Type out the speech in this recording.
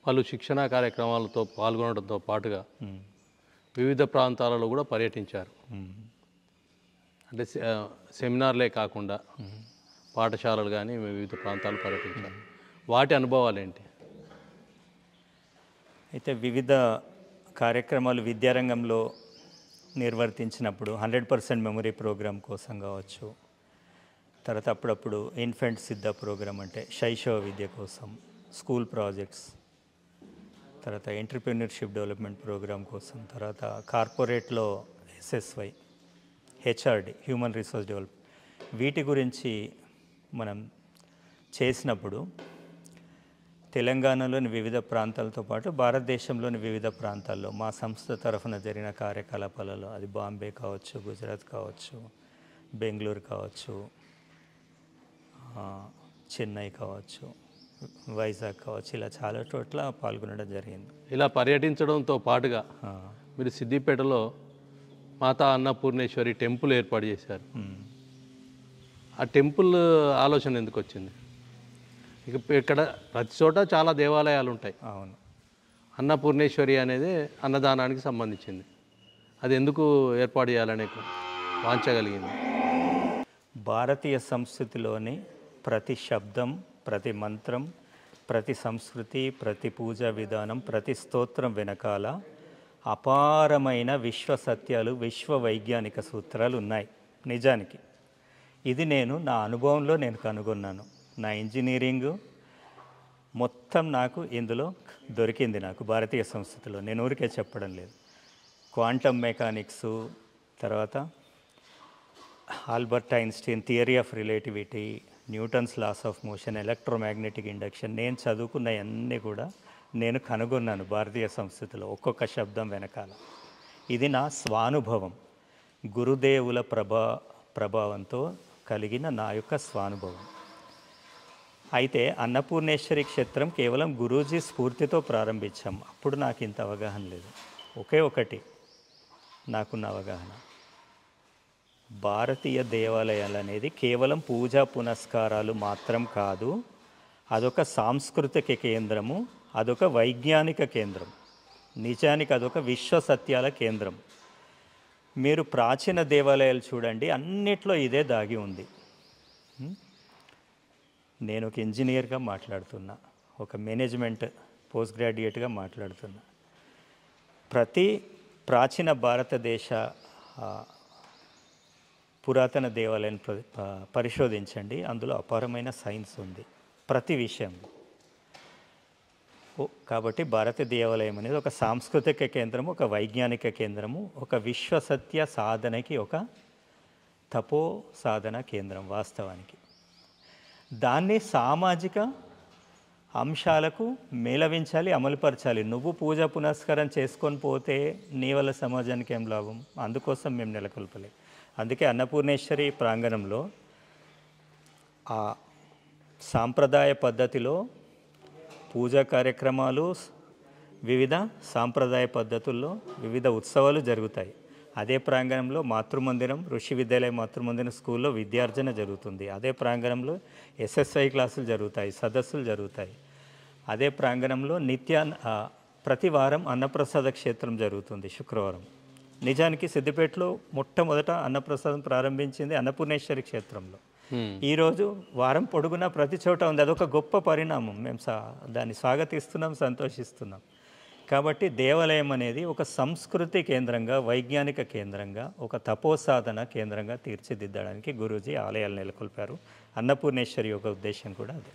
పలు శిక్షణా కార్యక్రమాలతో పాల్గొనడంతో పాటుగా వివిధ ప్రాంతాలలో కూడా పర్యటించారు. అంటే సెమినార్లే కాకుండా పాఠశాలలు కానీ వివిధ ప్రాంతాలు పర్యటించారు. వాటి అనుభవాలు ఏంటి? అయితే వివిధ కార్యక్రమాలు విద్యారంగంలో నిర్వర్తించినప్పుడు 100% మెమరీ ప్రోగ్రామ్ కోసం కావచ్చు, తర్వాత అప్పుడప్పుడు ఇన్ఫెంట్ సిద్ధ ప్రోగ్రామ్ అంటే శైశవ విద్య కోసం, స్కూల్ ప్రాజెక్ట్స్, తర్వాత ఎంటర్‌ప్రెన్యూర్‌షిప్ డెవలప్మెంట్ ప్రోగ్రామ్ కోసం, తర్వాత కార్పొరేట్లో SSY, HRD human resource develop, వీటి గురించి మనం చేసినప్పుడు తెలంగాణలోని వివిధ ప్రాంతాలతో పాటు భారతదేశంలోని వివిధ ప్రాంతాల్లో మా సంస్థ తరఫున జరిగిన కార్యకలాపాలలో, అది బాంబే కావచ్చు, గుజరాత్ కావచ్చు, బెంగళూరు కావచ్చు, చెన్నై కావచ్చు, వైజాగ్ కావచ్చు, ఇలా చాలా చోట్ల పాల్గొనడం జరిగింది. ఇలా పర్యటించడంతో పాటుగా మీరు సిద్దిపేటలో మాతా అన్నపూర్ణేశ్వరి టెంపుల్ ఏర్పాటు చేశారు. ఆ టెంపుల్ ఆలోచన ఎందుకు వచ్చింది? ఇక్కడ ప్రతి చోట చాలా దేవాలయాలు ఉంటాయి. అవును. అన్నపూర్ణేశ్వరి అనేది అన్నదానానికి సంబంధించింది. అది ఎందుకు ఏర్పాటు చేయాలనే వాంచగలిగింది? భారతీయ సంస్కృతిలోని ప్రతి శబ్దం, ప్రతి మంత్రం, ప్రతి సంస్కృతి, ప్రతి పూజా విధానం, ప్రతి స్తోత్రం వెనకాల అపారమైన విశ్వ సత్యాలు, విశ్వ వైజ్ఞానిక సూత్రాలు ఉన్నాయి. నిజానికి ఇది నా అనుభవంలో నేను కనుగొన్నాను. నా ఇంజనీరింగ్ మొత్తం నాకు ఇందులో దొరికింది. నాకు భారతీయ సంస్కృతిలో, నేను ఊరికే చెప్పడం లేదు. క్వాంటమ్ మెకానిక్సు, తర్వాత Albert Einstein theory of relativity, Newton's laws of motion, electromagnetic induction, నేను చదువుకున్నవన్నీ కూడా నేను కనుగొన్నాను భారతీయ సంస్కృతిలో ఒక్కొక్క శబ్దం వెనకాల. ఇది నా స్వానుభవం, గురుదేవుల ప్రభావంతో కలిగిన నా యొక్క స్వానుభవం. అయితే అన్నపూర్ణేశ్వరి క్షేత్రం కేవలం గురూజీ స్ఫూర్తితో ప్రారంభించాం. అప్పుడు నాకు ఇంత అవగాహన లేదు. ఒకే ఒకటి నాకున్న అవగాహన, భారతీయ దేవాలయాలు అనేది కేవలం పూజా పునస్కారాలు మాత్రం కాదు, అదొక సాంస్కృతిక కేంద్రము, అదొక వైజ్ఞానిక కేంద్రం, నిజానికి అదొక విశ్వ సత్యాల కేంద్రం. మీరు ప్రాచీన దేవాలయాలు చూడండి, అన్నిట్లో ఇదే దాగి ఉంది. నేను ఒక ఇంజనీర్గా మాట్లాడుతున్నా, ఒక మేనేజ్మెంట్ పోస్ట్ గ్రాడ్యుయేట్గా మాట్లాడుతున్నా. ప్రతి ప్రాచీన భారతదేశ పురాతన దేవాలయాన్ని పరిశోధించండి, అందులో అపారమైన సైన్స్ ఉంది ప్రతి విషయంలో. కాబట్టి భారతీయ దేవాలయం అనేది ఒక సాంస్కృతిక కేంద్రము, ఒక వైజ్ఞానిక కేంద్రము, ఒక విశ్వసత్య సాధనకి ఒక తపో సాధన కేంద్రం వాస్తవానికి. దాన్ని సామాజిక అంశాలకు మేళవించాలి, అమలుపరచాలి. నువ్వు పూజ పునస్కారం చేసుకొని పోతే నీ వల్ల సమాజానికి ఏం లాభం? అందుకోసం మేము నెలకొల్పలేదు. అందుకే అన్నపూర్ణేశ్వరి ప్రాంగణంలో ఆ సాంప్రదాయ పద్ధతిలో పూజా కార్యక్రమాలు, వివిధ సాంప్రదాయ పద్ధతుల్లో వివిధ ఉత్సవాలు జరుగుతాయి. అదే ప్రాంగణంలో మాతృమందిరం, ఋషి విద్యాలయ మాతృమందిరం స్కూల్లో విద్యార్జన జరుగుతుంది. అదే ప్రాంగణంలో ఎస్ఎస్ఐ క్లాసులు జరుగుతాయి, సదస్సులు జరుగుతాయి. అదే ప్రాంగణంలో ప్రతి వారం అన్నప్రసాద క్షేత్రం జరుగుతుంది శుక్రవారం. నిజానికి సిద్దిపేటలో మొట్టమొదట అన్నప్రసాదం ప్రారంభించింది అన్నపూర్ణేశ్వరి క్షేత్రంలో. ఈరోజు వారం పొడుగునా ప్రతి చోట ఉంది. అదొక గొప్ప పరిణామం. మేము దాన్ని స్వాగతిస్తున్నాం, సంతోషిస్తున్నాం. కాబట్టి దేవాలయం అనేది ఒక సంస్కృతి కేంద్రంగా, వైజ్ఞానిక కేంద్రంగా, ఒక తపోసాధన కేంద్రంగా తీర్చిదిద్దడానికి గురూజీ ఆలయాలు నెలకొల్పారు. అన్నపూర్ణేశ్వరి యొక్క ఉద్దేశం కూడా అదే.